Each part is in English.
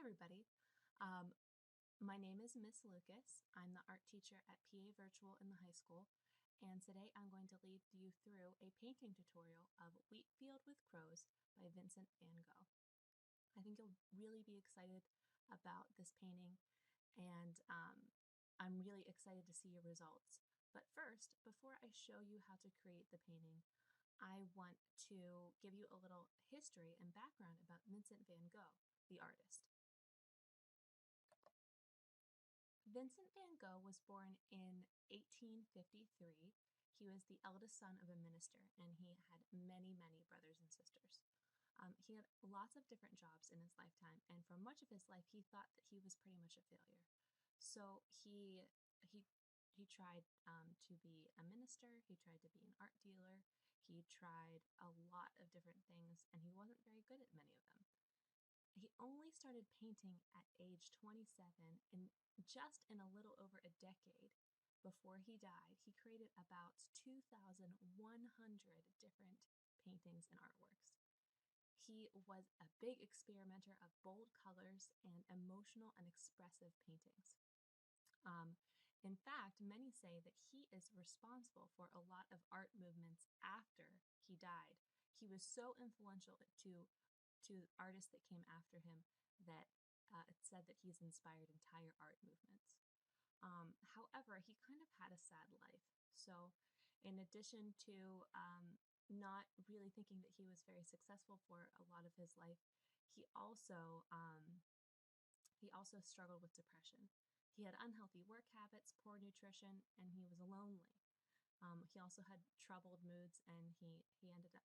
everybody. Um, my name is Miss Lucas. I'm the art teacher at PA Virtual in the high school, and today I'm going to lead you through a painting tutorial of Wheatfield with Crows by Vincent van Gogh. I think you'll really be excited about this painting, and I'm really excited to see your results. But first, before I show you how to create the painting, I want to give you a little history and background about Vincent van Gogh, the artist. Vincent van Gogh was born in 1853. He was the eldest son of a minister, and he had many, many brothers and sisters. He had lots of different jobs in his lifetime, and for much of his life, he thought that he was pretty much a failure. So he tried to be a minister. He tried to be an art dealer. He tried a lot of different things, and he wasn't very good at many of them. He only started painting at age 27, and just in a little over a decade before he died, he created about 2,100 different paintings and artworks. He was a big experimenter of bold colors and emotional and expressive paintings. Um, in fact, many say that he is responsible for a lot of art movements after he died. He was so influential to artists that came after him that it's said that he's inspired entire art movements. However, he kind of had a sad life. So, in addition to not really thinking that he was very successful for a lot of his life, he also struggled with depression. He had unhealthy work habits, poor nutrition, and he was lonely. He also had troubled moods, and he ended up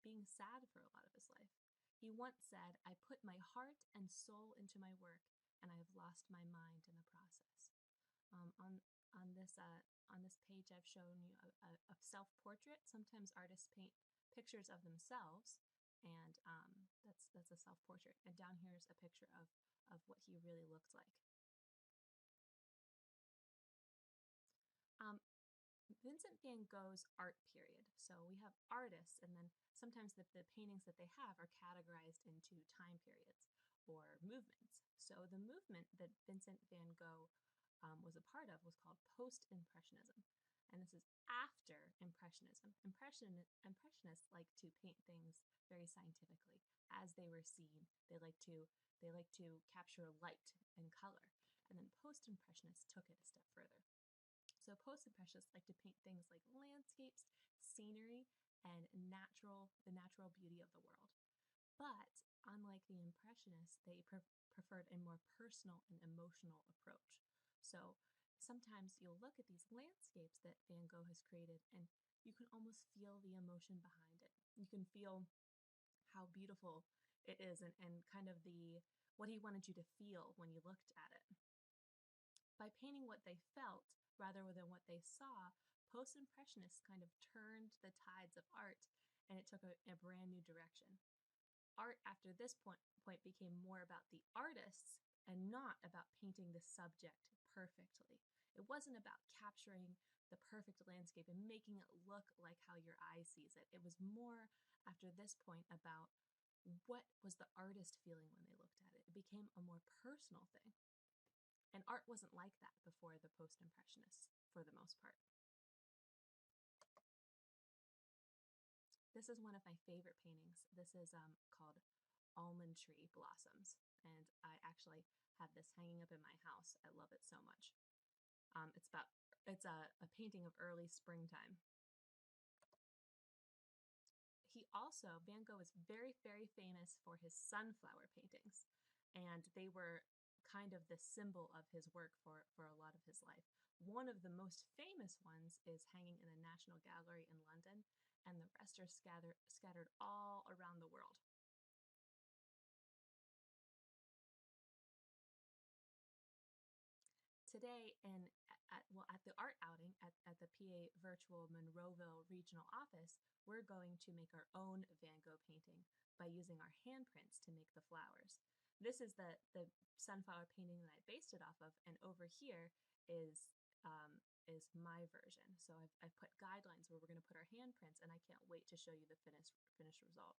being sad for a lot of his life. He once said, "I put my heart and soul into my work, and I have lost my mind in the process." Um, on on this page, I've shown you a self-portrait. Sometimes artists paint pictures of themselves, and that's a self-portrait. And down here is a picture of what he really looked like. Um, Vincent van Gogh's art period. So we have artists, and then sometimes the paintings that they have are categorized into time periods or movements. So the movement that Vincent van Gogh was a part of was called post-impressionism. And this is after Impressionism. Impressionists like to paint things very scientifically as they were seen. They like to capture light and color. And then post-impressionists took it a step further. So post-impressionists like to paint things like landscapes, scenery, and the natural beauty of the world. But unlike the impressionists, they preferred a more personal and emotional approach. So sometimes you'll look at these landscapes that Van Gogh has created, and you can almost feel the emotion behind it. You can feel how beautiful it is, and kind of what he wanted you to feel when you looked at it. By painting what they felt rather than what they saw, post-impressionists kind of turned the tides of art, and it took a brand new direction. Art after this point became more about the artists and not about painting the subject perfectly. It wasn't about capturing the perfect landscape and making it look like how your eye sees it. It was more after this point about what was the artist feeling when they looked at it. It became a more personal thing. And art wasn't like that before the post-impressionists, for the most part. This is one of my favorite paintings. This is called Almond Tree Blossoms, and I actually have this hanging up in my house. I love it so much. It's a painting of early springtime. Van Gogh is very, very famous for his sunflower paintings, and they were kind of the symbol of his work for a lot of his life. One of the most famous ones is hanging in the National Gallery in London, and the rest are scattered all around the world. Today, at the art outing at the PA Virtual Monroeville Regional Office, we're going to make our own Van Gogh painting by using our handprints to make the flowers. This is the sunflower painting that I based it off of, and over here is my version. So I've put guidelines where we're going to put our handprints, and I can't wait to show you the finished result.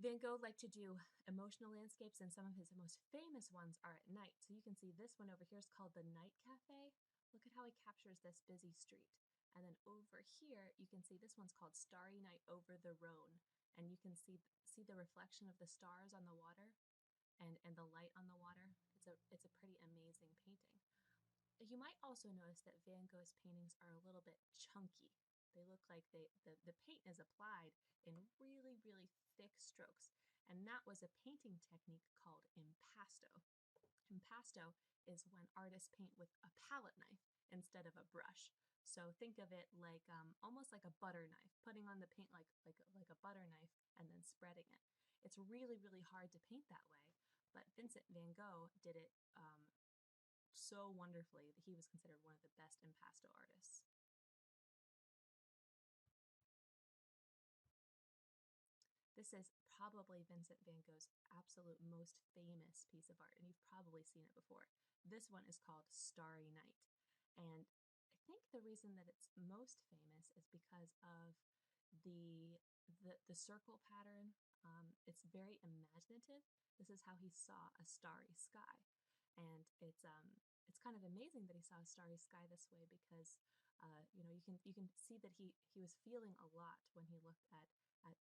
Van Gogh liked to do emotional landscapes, and some of his most famous ones are at night. So you can see this one over here is called the Night Cafe. Look at how he captures this busy street. And then over here, you can see this one's called Starry Night over the Rhone. And you can see the reflection of the stars on the water and the light on the water. It's a pretty amazing painting. You might also notice that Van Gogh's paintings are a little bit chunky. They look like the paint is applied in really, really thick strokes. And that was a painting technique called impasto. Impasto is when artists paint with a palette knife instead of a brush. So think of it like almost like a butter knife, putting on the paint like a butter knife and then spreading it. It's really, really hard to paint that way, but Vincent van Gogh did it so wonderfully that he was considered one of the best impasto artists. This is probably Vincent van Gogh's absolute most famous piece of art, and you've probably seen it before. This one is called Starry Night, and I think the reason that it's most famous is because of the the circle pattern. It's very imaginative. This is how he saw a starry sky, and it's kind of amazing that he saw a starry sky this way because you can see that he was feeling a lot when he looked at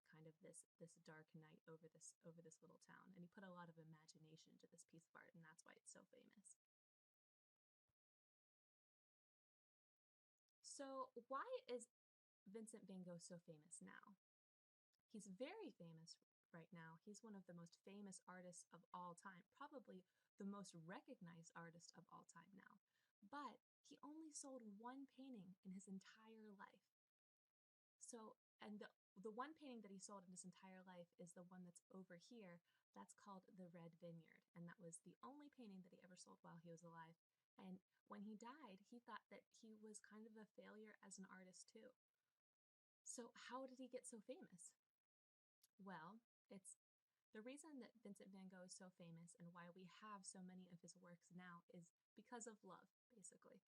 kind of this dark night over this little town, and he put a lot of imagination to this piece of art, and that's why it's so famous. So why is Vincent van Gogh so famous now? He's very famous right now. He's one of the most famous artists of all time, probably the most recognized artist of all time now. But he only sold one painting in his entire life. So, and the one painting that he sold in his entire life is the one that's over here. That's called The Red Vineyard. And that was the only painting that he ever sold while he was alive. And when he died, he thought that he was kind of a failure as an artist too. So, how did he get so famous? Well, it's the reason that Vincent van Gogh is so famous and why we have so many of his works now is because of love, basically.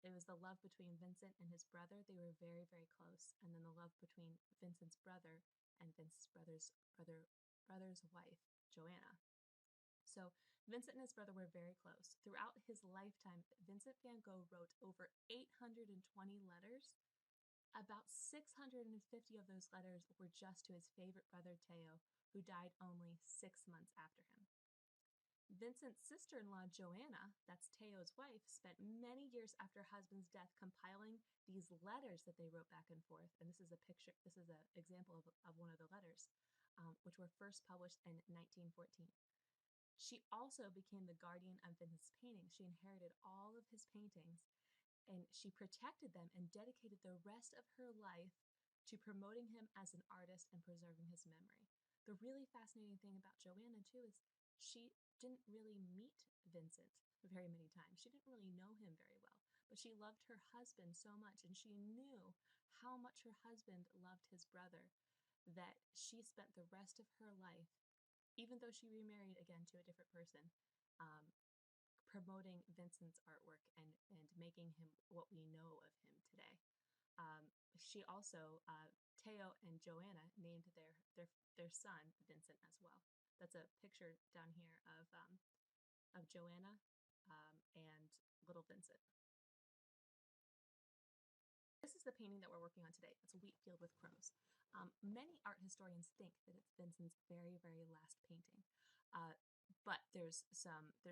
It was the love between Vincent and his brother. They were very, very close. And then the love between Vincent's brother and Vincent's brother's wife, Joanna. So Vincent and his brother were very close. Throughout his lifetime, Vincent van Gogh wrote over 820 letters. About 650 of those letters were just to his favorite brother, Theo, who died only 6 months after him. Vincent's sister-in-law, Joanna, that's Theo's wife, spent many years after her husband's death compiling these letters that they wrote back and forth. And this is an example of one of the letters, which were first published in 1914. She also became the guardian of Vincent's paintings. She inherited all of his paintings, and she protected them and dedicated the rest of her life to promoting him as an artist and preserving his memory. The really fascinating thing about Joanna, too, is she didn't really meet Vincent very many times. She didn't really know him very well, but she loved her husband so much, and she knew how much her husband loved his brother that she spent the rest of her life, even though she remarried again to a different person, um, promoting Vincent's artwork and making him what we know of him today. She also, Theo and Joanna, named their son Vincent as well. That's a picture down here of Joanna and little Vincent. This is the painting that we're working on today. It's a Wheatfield with crows. Many art historians think that it's Vincent's very, very last painting. But there's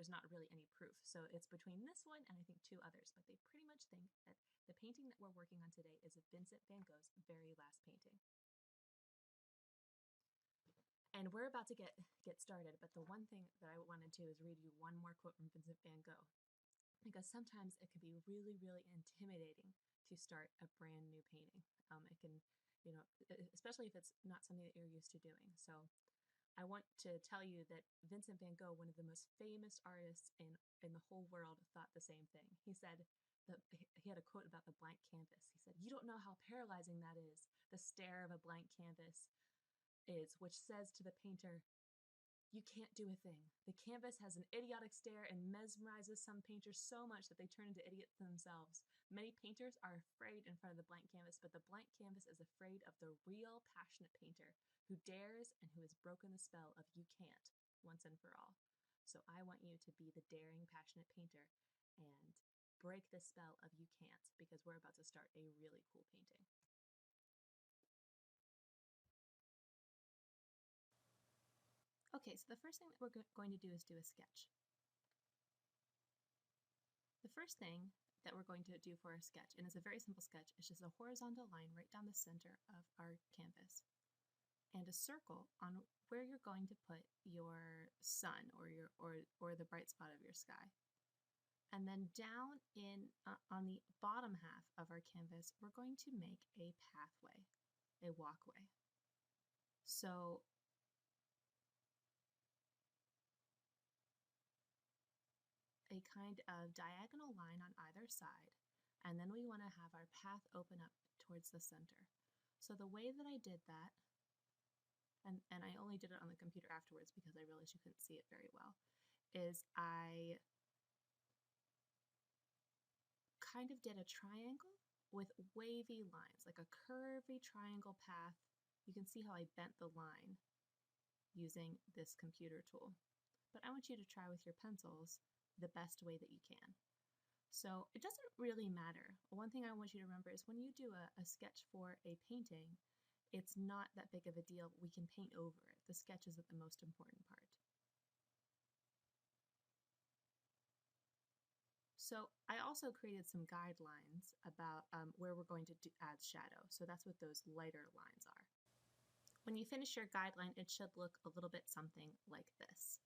not really any proof. So it's between this one and I think two others, but they pretty much think that the painting that we're working on today is Vincent van Gogh's very last painting. And we're about to get started, but the one thing that I wanted to is read you one more quote from Vincent van Gogh, because sometimes it can be really, really intimidating to start a brand new painting. It can, especially if it's not something that you're used to doing. So I want to tell you that Vincent van Gogh, one of the most famous artists in the whole world, thought the same thing. He said that he had a quote about the blank canvas. He said, "You don't know how paralyzing that is, the stare of a blank canvas is, which says to the painter, you can't do a thing. The canvas has an idiotic stare and mesmerizes some painters so much that they turn into idiots themselves. Many painters are afraid in front of the blank canvas, but the blank canvas is afraid of the real passionate painter who dares and who has broken the spell of you can't once and for all. So I want you to be the daring, passionate painter and break the spell of you can't, because we're about to start a really cool painting. Okay, so the first thing that we're going to do is do a sketch. The first thing that we're going to do for our sketch, and it's a very simple sketch, it's just a horizontal line right down the center of our canvas and a circle on where you're going to put your sun or the bright spot of your sky. And then down on the bottom half of our canvas, we're going to make a pathway, a walkway. So a kind of diagonal line on either side, and then we want to have our path open up towards the center. So the way that I did that, and I only did it on the computer afterwards because I realized you couldn't see it very well, is I kind of did a triangle with wavy lines, like a curvy triangle path. You can see how I bent the line using this computer tool. But I want you to try with your pencils the best way that you can. So it doesn't really matter. One thing I want you to remember is when you do a sketch for a painting, it's not that big of a deal. We can paint over it. The sketch isn't the most important part. So I also created some guidelines about where we're going to add shadow. So that's what those lighter lines are. When you finish your guideline, it should look a little bit something like this.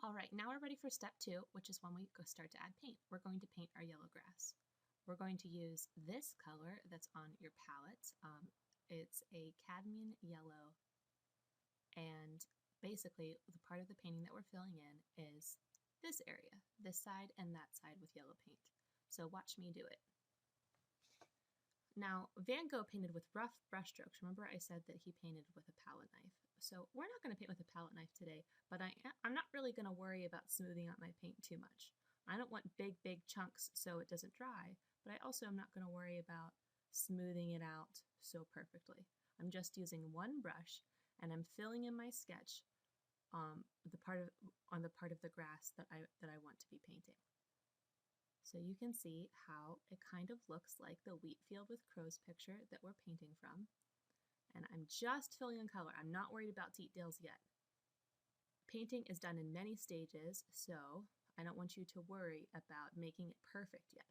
All right, now we're ready for step 2, which is when we start to add paint. We're going to paint our yellow grass. We're going to use this color that's on your palette. It's a cadmium yellow, and basically the part of the painting that we're filling in is this area, this side and that side with yellow paint. So watch me do it. Now, Van Gogh painted with rough brushstrokes. Remember I said that he painted with a palette knife. So we're not going to paint with a palette knife today, but I'm not really going to worry about smoothing out my paint too much. I don't want big chunks so it doesn't dry, but I also am not going to worry about smoothing it out so perfectly. I'm just using one brush and I'm filling in my sketch on the part of the grass that I want to be painting. So you can see how it kind of looks like the Wheatfield with crows picture that we're painting from. And I'm just filling in color. I'm not worried about details yet. Painting is done in many stages, so I don't want you to worry about making it perfect yet.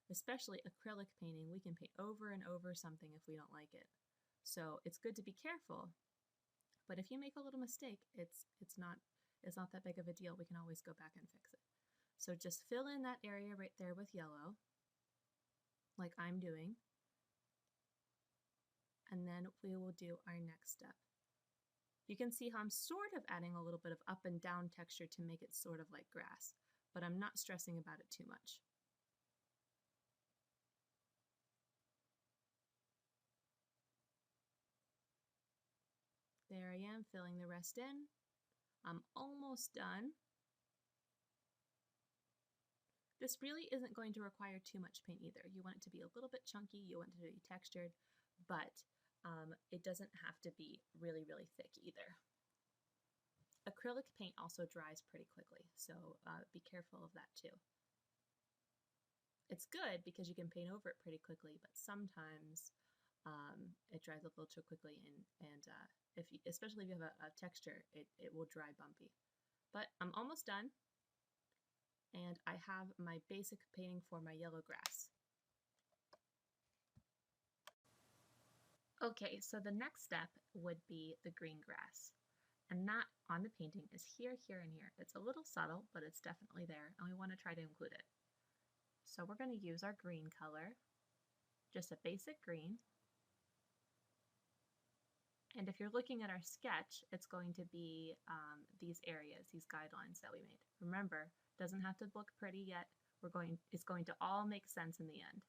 Especially acrylic painting, we can paint over and over something if we don't like it. So it's good to be careful, but if you make a little mistake, it's not that big of a deal. We can always go back and fix it. So just fill in that area right there with yellow, like I'm doing, and then we will do our next step. You can see how I'm sort of adding a little bit of up and down texture to make it sort of like grass, but I'm not stressing about it too much. There I am, filling the rest in. I'm almost done. This really isn't going to require too much paint either. You want it to be a little bit chunky, you want it to be textured, but it doesn't have to be really thick either. Acrylic paint also dries pretty quickly, so be careful of that too. It's good because you can paint over it pretty quickly, but sometimes it dries a little too quickly, and especially if you have a texture, it will dry bumpy. But I'm almost done, and I have my basic painting for my yellow grass. Okay, so the next step would be the green grass. And that on the painting is here, here, and here. It's a little subtle, but it's definitely there, and we want to try to include it. So we're going to use our green color, just a basic green. And if you're looking at our sketch, it's going to be these areas, these guidelines that we made. Remember, it doesn't have to look pretty yet. It's going to all make sense in the end.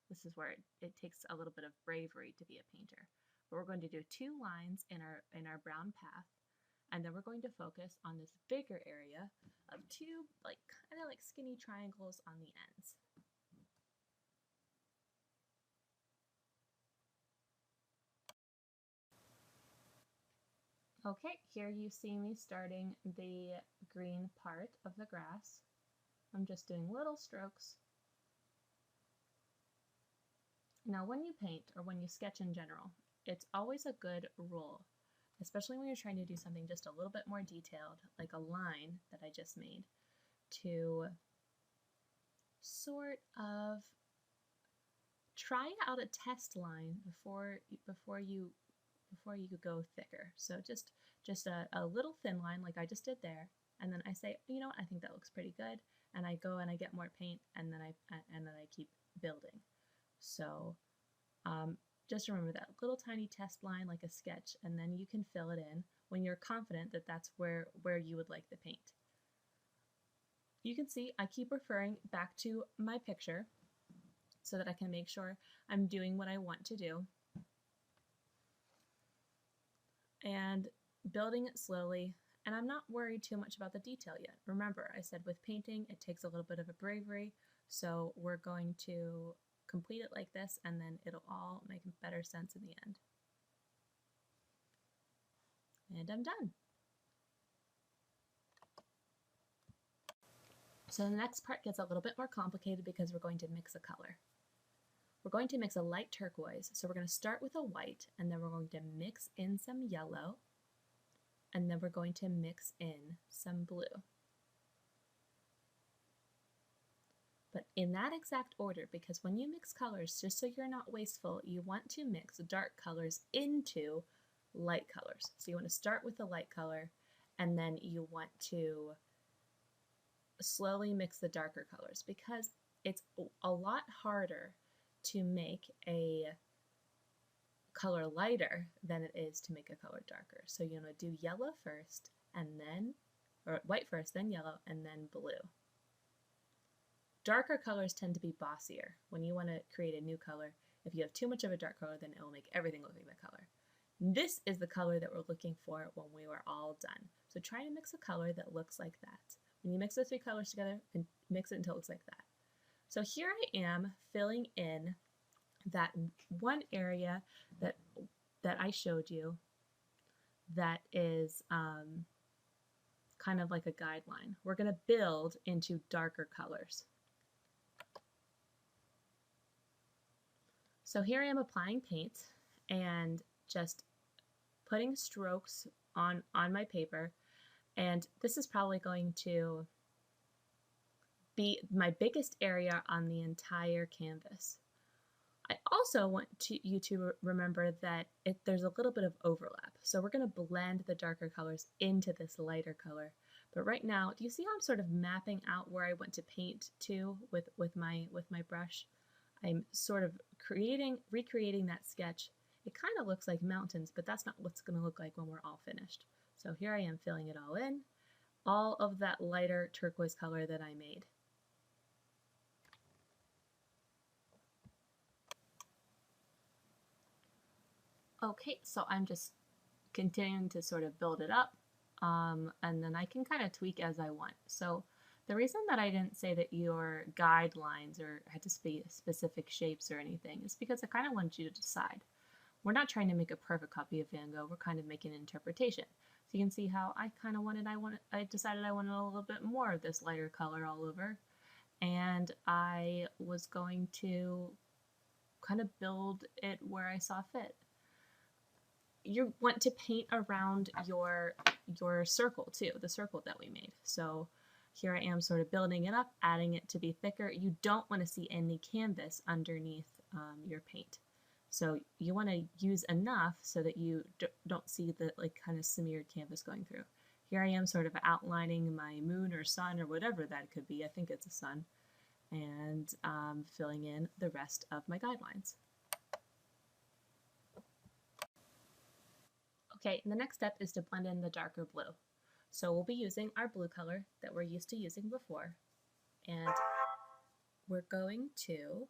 This is where it takes a little bit of bravery to be a painter. But we're going to do 2 lines in our brown path, And then we're going to focus on this bigger area of two kind of like skinny triangles on the ends. Okay, here you see me starting the green part of the grass. I'm just doing little strokes. Now when you paint, or when you sketch in general, it's always a good rule, especially when you're trying to do something just a little bit more detailed, like a line that I just made, to sort of try out a test line before you go thicker. So just a little thin line like I just did there, and then I say, you know what, I think that looks pretty good, and I go and I get more paint, and then I keep building. So just remember that little tiny test line like a sketch, and then you can fill it in when you're confident that that's where you would like the paint. You can see I keep referring back to my picture so that I can make sure I'm doing what I want to do, and building it slowly. And I'm not worried too much about the detail yet. Remember, I said with painting it takes a little bit of a bravery, so we're going to complete it like this, and then it'll all make better sense in the end. And I'm done. So the next part gets a little bit more complicated because we're going to mix a color. We're going to mix a light turquoise, so we're going to start with a white, and then we're going to mix in some yellow, and then we're going to mix in some blue. But in that exact order, because when you mix colors, just so you're not wasteful, you want to mix dark colors into light colors. So you want to start with a light color, and then you want to slowly mix the darker colors, because it's a lot harder to make a color lighter than it is to make a color darker. So you want to do yellow first, and then, or white first, then yellow, and then blue. Darker colors tend to be bossier. When you want to create a new color, if you have too much of a dark color, then it will make everything look like the color. This is the color that we're looking for when we were all done. So try to mix a color that looks like that. When you mix the three colors together, and mix it until it looks like that. So here I am filling in that one area that I showed you that is kind of like a guideline. We're going to build into darker colors. So here I am applying paint and just putting strokes on my paper, and this is probably going to be my biggest area on the entire canvas. I also want you to remember that there's a little bit of overlap. So we're going to blend the darker colors into this lighter color. But right now, do you see how I'm sort of mapping out where I want to paint to with my brush? I'm sort of recreating that sketch. It kind of looks like mountains, but that's not what it's going to look like when we're all finished. So here I am filling it all in, all of that lighter turquoise color that I made. Okay, so I'm just continuing to sort of build it up, and then I can kind of tweak as I want. So the reason that I didn't say that your guidelines or had to be specific shapes or anything is because I kind of wanted you to decide. We're not trying to make a perfect copy of Van Gogh, we're kind of making an interpretation. So you can see how I kind of I decided I wanted a little bit more of this lighter color all over, and I was going to kind of build it where I saw fit. You want to paint around your circle too, the circle that we made. So here I am sort of building it up, adding it to be thicker. You don't want to see any canvas underneath your paint. So you want to use enough so that you don't see the kind of smeared canvas going through. Here I am sort of outlining my moon or sun or whatever that could be. I think it's a sun. And filling in the rest of my guidelines. Okay, and the next step is to blend in the darker blue. So we'll be using our blue color that we're used to using before, and we're going to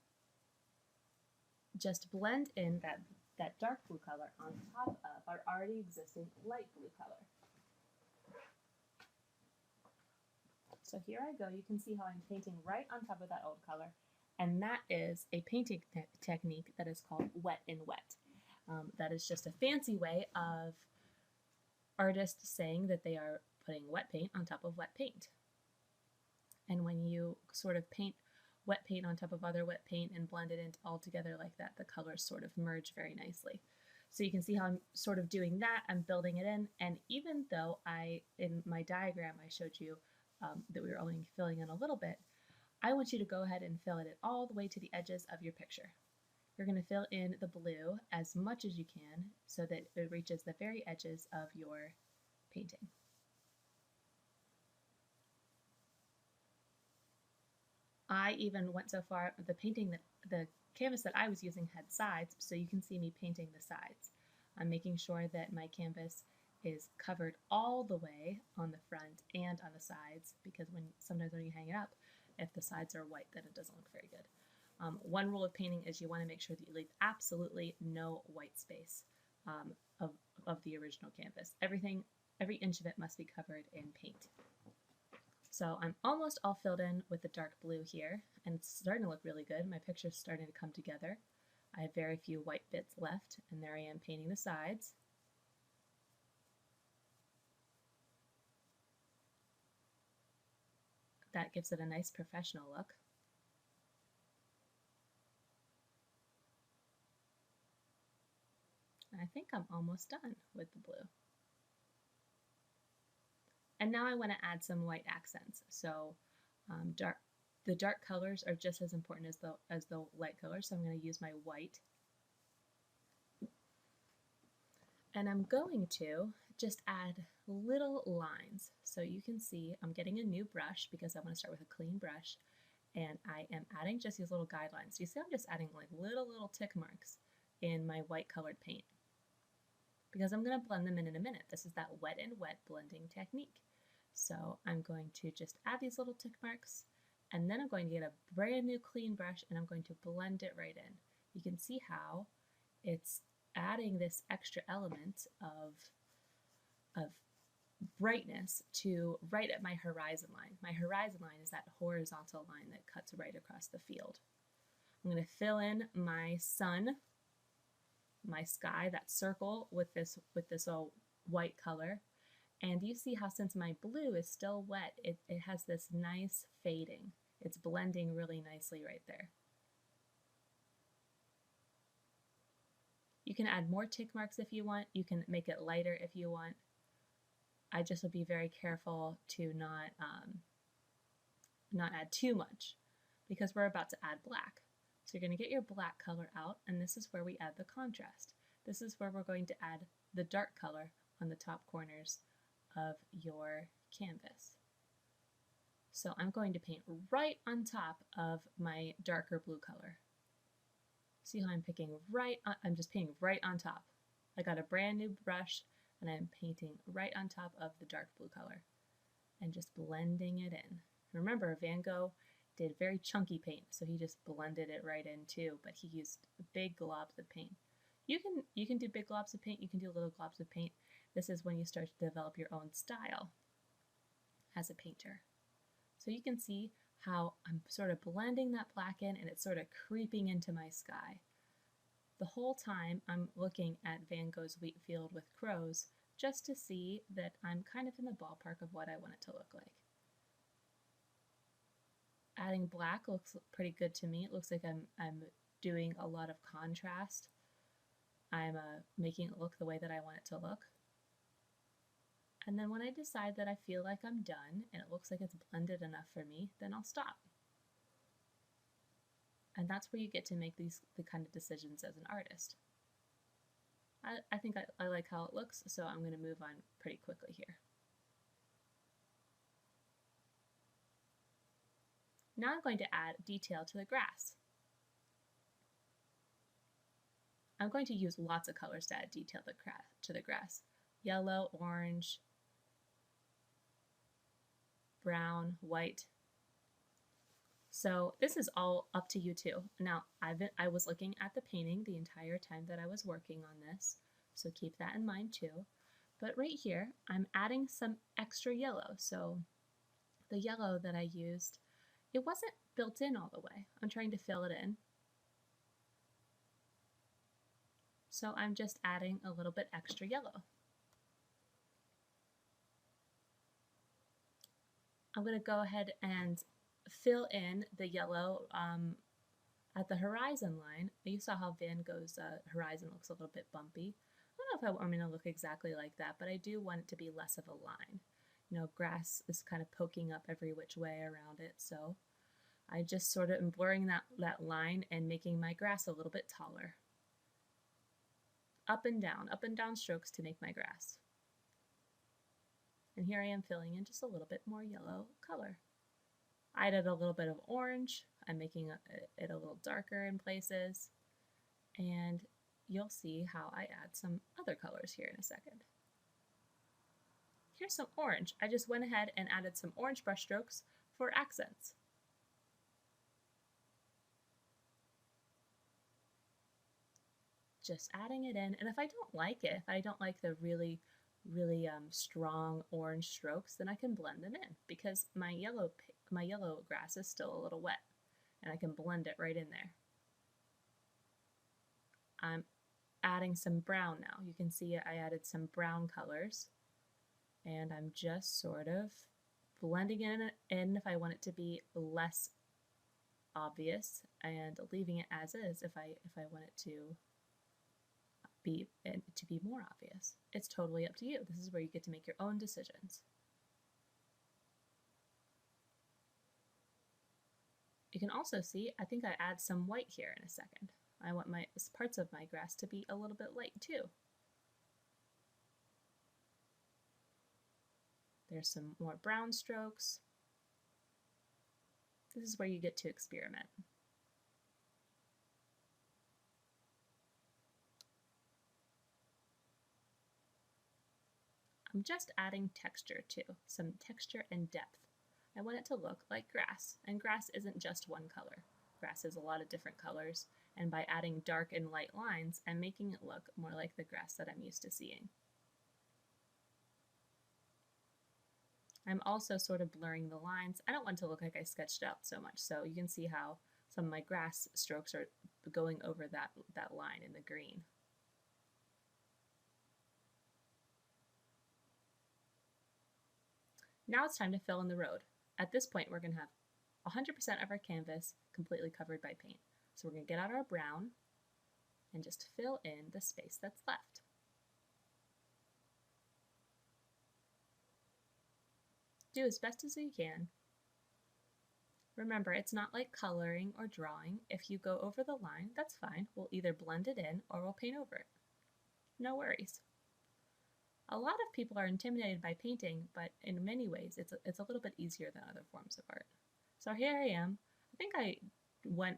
just blend in that dark blue color on top of our already existing light blue color. So here I go. You can see how I'm painting right on top of that old color. And that is a painting technique that is called wet in wet. That is just a fancy way of artists saying that they are putting wet paint on top of wet paint. And when you sort of paint wet paint on top of other wet paint and blend it in all together like that, the colors sort of merge very nicely. So you can see how I'm sort of doing that. I'm building it in. And even though in my diagram, I showed you that we were only filling in a little bit, I want you to go ahead and fill it in all the way to the edges of your picture. You're going to fill in the blue as much as you can so that it reaches the very edges of your painting. I even went so far, the canvas that I was using had sides, so you can see me painting the sides. I'm making sure that my canvas is covered all the way on the front and on the sides, because sometimes when you hang it up, if the sides are white, then it doesn't look very good. One rule of painting is you want to make sure that you leave absolutely no white space of, of the original canvas. Every inch of it must be covered in paint. So I'm almost all filled in with the dark blue here, and it's starting to look really good. My picture's starting to come together. I have very few white bits left, and there I am painting the sides. That gives it a nice professional look. I think I'm almost done with the blue. And now I want to add some white accents. So the dark colors are just as important as the light colors, so I'm going to use my white. And I'm going to just add little lines. So you can see I'm getting a new brush because I want to start with a clean brush, and I am adding just these little guidelines. You see I'm just adding like little tick marks in my white colored paint because I'm going to blend them in a minute. This is that wet in wet blending technique. So I'm going to just add these little tick marks, and then I'm going to get a brand new clean brush and I'm going to blend it right in. You can see how it's adding this extra element of brightness to right at my horizon line. My horizon line is that horizontal line that cuts right across the field. I'm going to fill in my sun, my sky, that circle with this white color. And you see how since my blue is still wet, it has this nice fading. It's blending really nicely right there. You can add more tick marks if you want. You can make it lighter if you want. I just would be very careful to not add too much because we're about to add black. So you're going to get your black color out, and this is where we add the contrast. This is where we're going to add the dark color on the top corners of your canvas. So I'm going to paint right on top of my darker blue color. See how I'm I'm just painting right on top. I got a brand new brush and I'm painting right on top of the dark blue color and just blending it in. Remember, Van Gogh did very chunky paint, so he just blended it right in too, but he used big globs of paint. You can do big globs of paint, you can do little globs of paint. This is when you start to develop your own style as a painter. So you can see how I'm sort of blending that black in and it's sort of creeping into my sky. The whole time I'm looking at Van Gogh's Wheatfield with crows just to see that I'm kind of in the ballpark of what I want it to look like. Adding black looks pretty good to me. It looks like I'm doing a lot of contrast. I'm making it look the way that I want it to look. And then when I decide that I feel like I'm done and it looks like it's blended enough for me, then I'll stop. And that's where you get to make the kind of decisions as an artist. I think I like how it looks, so I'm going to move on pretty quickly here. Now I'm going to add detail to the grass. I'm going to use lots of colors to add detail to the grass. Yellow, orange, brown, white. So this is all up to you too. Now, I was looking at the painting the entire time that I was working on this, so keep that in mind too. But right here, I'm adding some extra yellow. So The yellow that I used, it wasn't built in all the way. I'm trying to fill it in. So I'm just adding a little bit extra yellow. I'm going to go ahead and fill in the yellow at the horizon line. You saw how Van Gogh's horizon looks a little bit bumpy. I don't know if I'm going to look exactly like that, but I do want it to be less of a line. You know, grass is kind of poking up every which way around it, so I just sort of am blurring that line and making my grass a little bit taller. Up and down strokes to make my grass. And here I am filling in just a little bit more yellow color. I added a little bit of orange. I'm making it a little darker in places. And you'll see how I add some other colors here in a second. Here's some orange. I just went ahead and added some orange brush strokes for accents. Just adding it in, and if I don't like it, if I don't like the really strong orange strokes, then I can blend them in because my yellow grass is still a little wet, and I can blend it right in there. I'm adding some brown now. You can see I added some brown colors, and I'm just sort of blending it in if I want it to be less obvious, and leaving it as is if I want it to be more obvious. It's totally up to you. This is where you get to make your own decisions. You can also see, I think I add some white here in a second. I want my parts of my grass to be a little bit light too. There's some more brown strokes. This is where you get to experiment. I'm just adding texture too, some texture and depth. I want it to look like grass, and grass isn't just one color. Grass is a lot of different colors, and by adding dark and light lines, I'm making it look more like the grass that I'm used to seeing. I'm also sort of blurring the lines. I don't want it to look like I sketched out so much, so you can see how some of my grass strokes are going over that line in the green. Now it's time to fill in the road. At this point, we're going to have 100% of our canvas completely covered by paint. So we're going to get out our brown and just fill in the space that's left. Do as best as you can. Remember, it's not like coloring or drawing. If you go over the line, that's fine. We'll either blend it in or we'll paint over it. No worries. A lot of people are intimidated by painting, but in many ways it's a little bit easier than other forms of art. So here I am. I think I went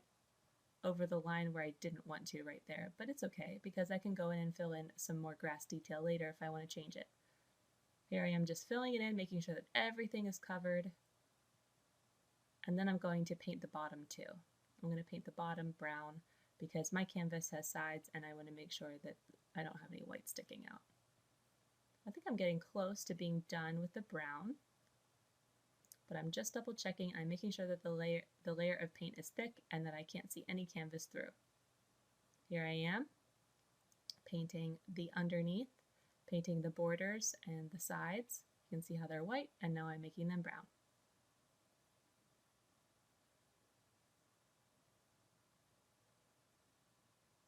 over the line where I didn't want to right there, but it's okay because I can go in and fill in some more grass detail later if I want to change it. Here I am just filling it in, making sure that everything is covered, and then I'm going to paint the bottom too. I'm going to paint the bottom brown because my canvas has sides and I want to make sure that I don't have any white sticking out. I think I'm getting close to being done with the brown, but I'm just double checking. I'm making sure that the layer of paint is thick and that I can't see any canvas through. Here I am, painting the underneath, painting the borders and the sides. You can see how they're white, and now I'm making them brown.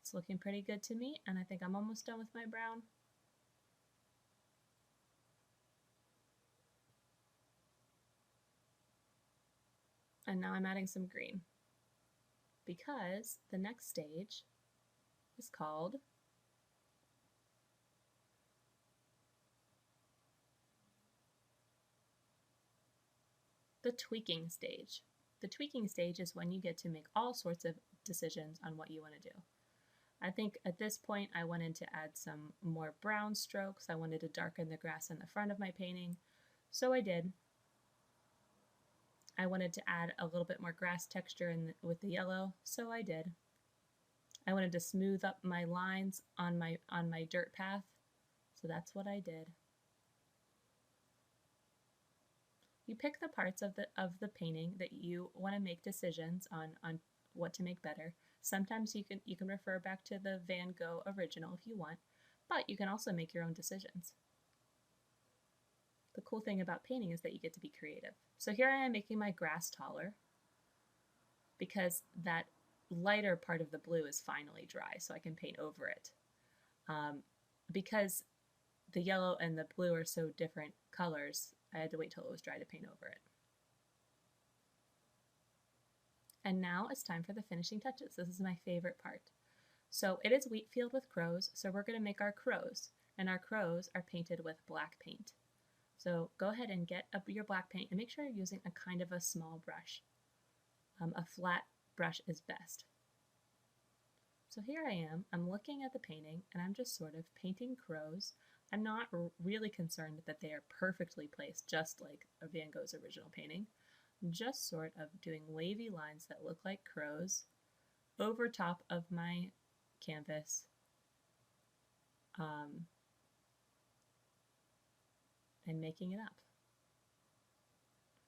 It's looking pretty good to me, and I think I'm almost done with my brown. And now I'm adding some green because the next stage is called the tweaking stage. The tweaking stage is when you get to make all sorts of decisions on what you want to do. I think at this point I wanted to add some more brown strokes. I wanted to darken the grass in the front of my painting, so I did. I wanted to add a little bit more grass texture with the yellow, so I did. I wanted to smooth up my lines on my dirt path, so that's what I did. You pick the parts of the painting that you want to make decisions on what to make better. Sometimes you can refer back to the Van Gogh original if you want, but you can also make your own decisions. The cool thing about painting is that you get to be creative. So here I am making my grass taller because that lighter part of the blue is finally dry, so I can paint over it. Because the yellow and the blue are so different colors, I had to wait till it was dry to paint over it. And now it's time for the finishing touches. This is my favorite part. So it is Wheatfield with crows, so we're going to make our crows, and our crows are painted with black paint. So go ahead and get up your black paint and make sure you're using a kind of a small brush. A flat brush is best. So here I am, I'm looking at the painting and I'm just sort of painting crows. I'm not really concerned that they are perfectly placed, just like Van Gogh's original painting. I'm just sort of doing wavy lines that look like crows over top of my canvas. And making it up.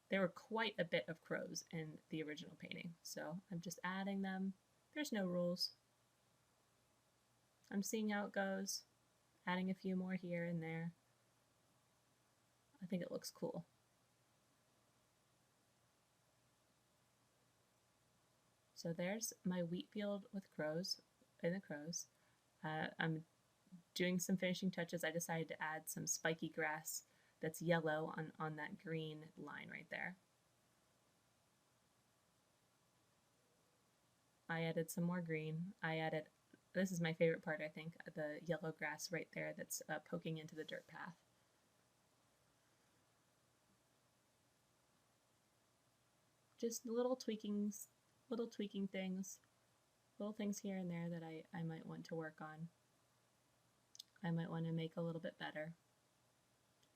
There were quite a bit of crows in the original painting, so I'm just adding them. There's no rules. I'm seeing how it goes, adding a few more here and there. I think it looks cool. So there's my Wheatfield with crows and the crows. I'm doing some finishing touches. I decided to add some spiky grass that's yellow on that green line right there. I added some more green. This is my favorite part, I think, the yellow grass right there that's poking into the dirt path. Just little tweaking things, little things here and there that I might want to work on. I might want to make a little bit better.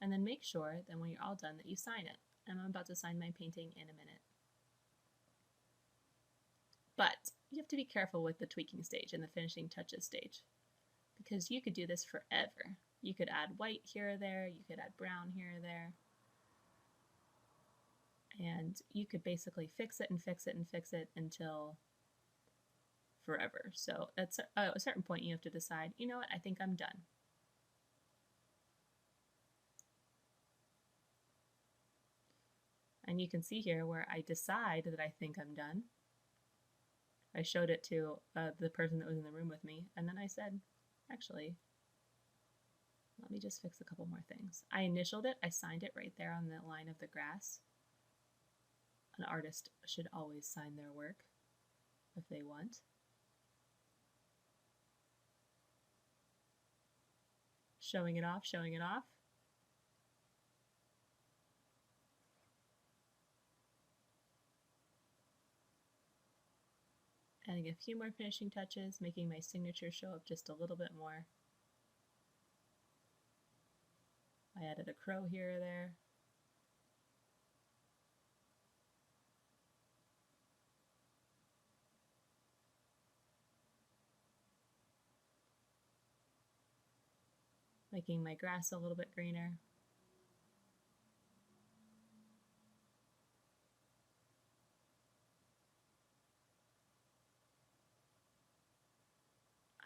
And then make sure that when you're all done that you sign it. And I'm about to sign my painting in a minute. But you have to be careful with the tweaking stage and the finishing touches stage, because you could do this forever. You could add white here or there, you could add brown here or there, and you could basically fix it and fix it and fix it until forever. So at a certain point you have to decide, you know what, I think I'm done. And you can see here where I decide that I think I'm done. I showed it to the person that was in the room with me, and then I said, actually, let me just fix a couple more things. I initialed it, I signed it right there on the line of the grass. An artist should always sign their work if they want. Showing it off, showing it off. Adding a few more finishing touches, making my signature show up just a little bit more. I added a crow here or there. Making my grass a little bit greener.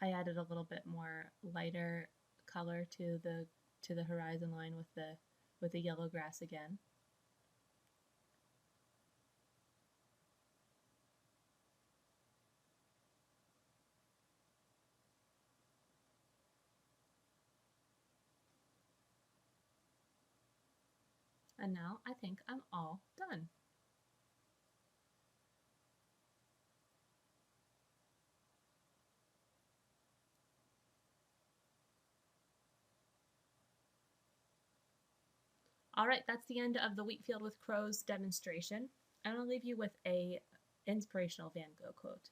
I added a little bit more lighter color to the horizon line with the yellow grass again. And now I think I'm all done. All right, that's the end of the Wheatfield with Crows demonstration. And I'll leave you with a inspirational Van Gogh quote.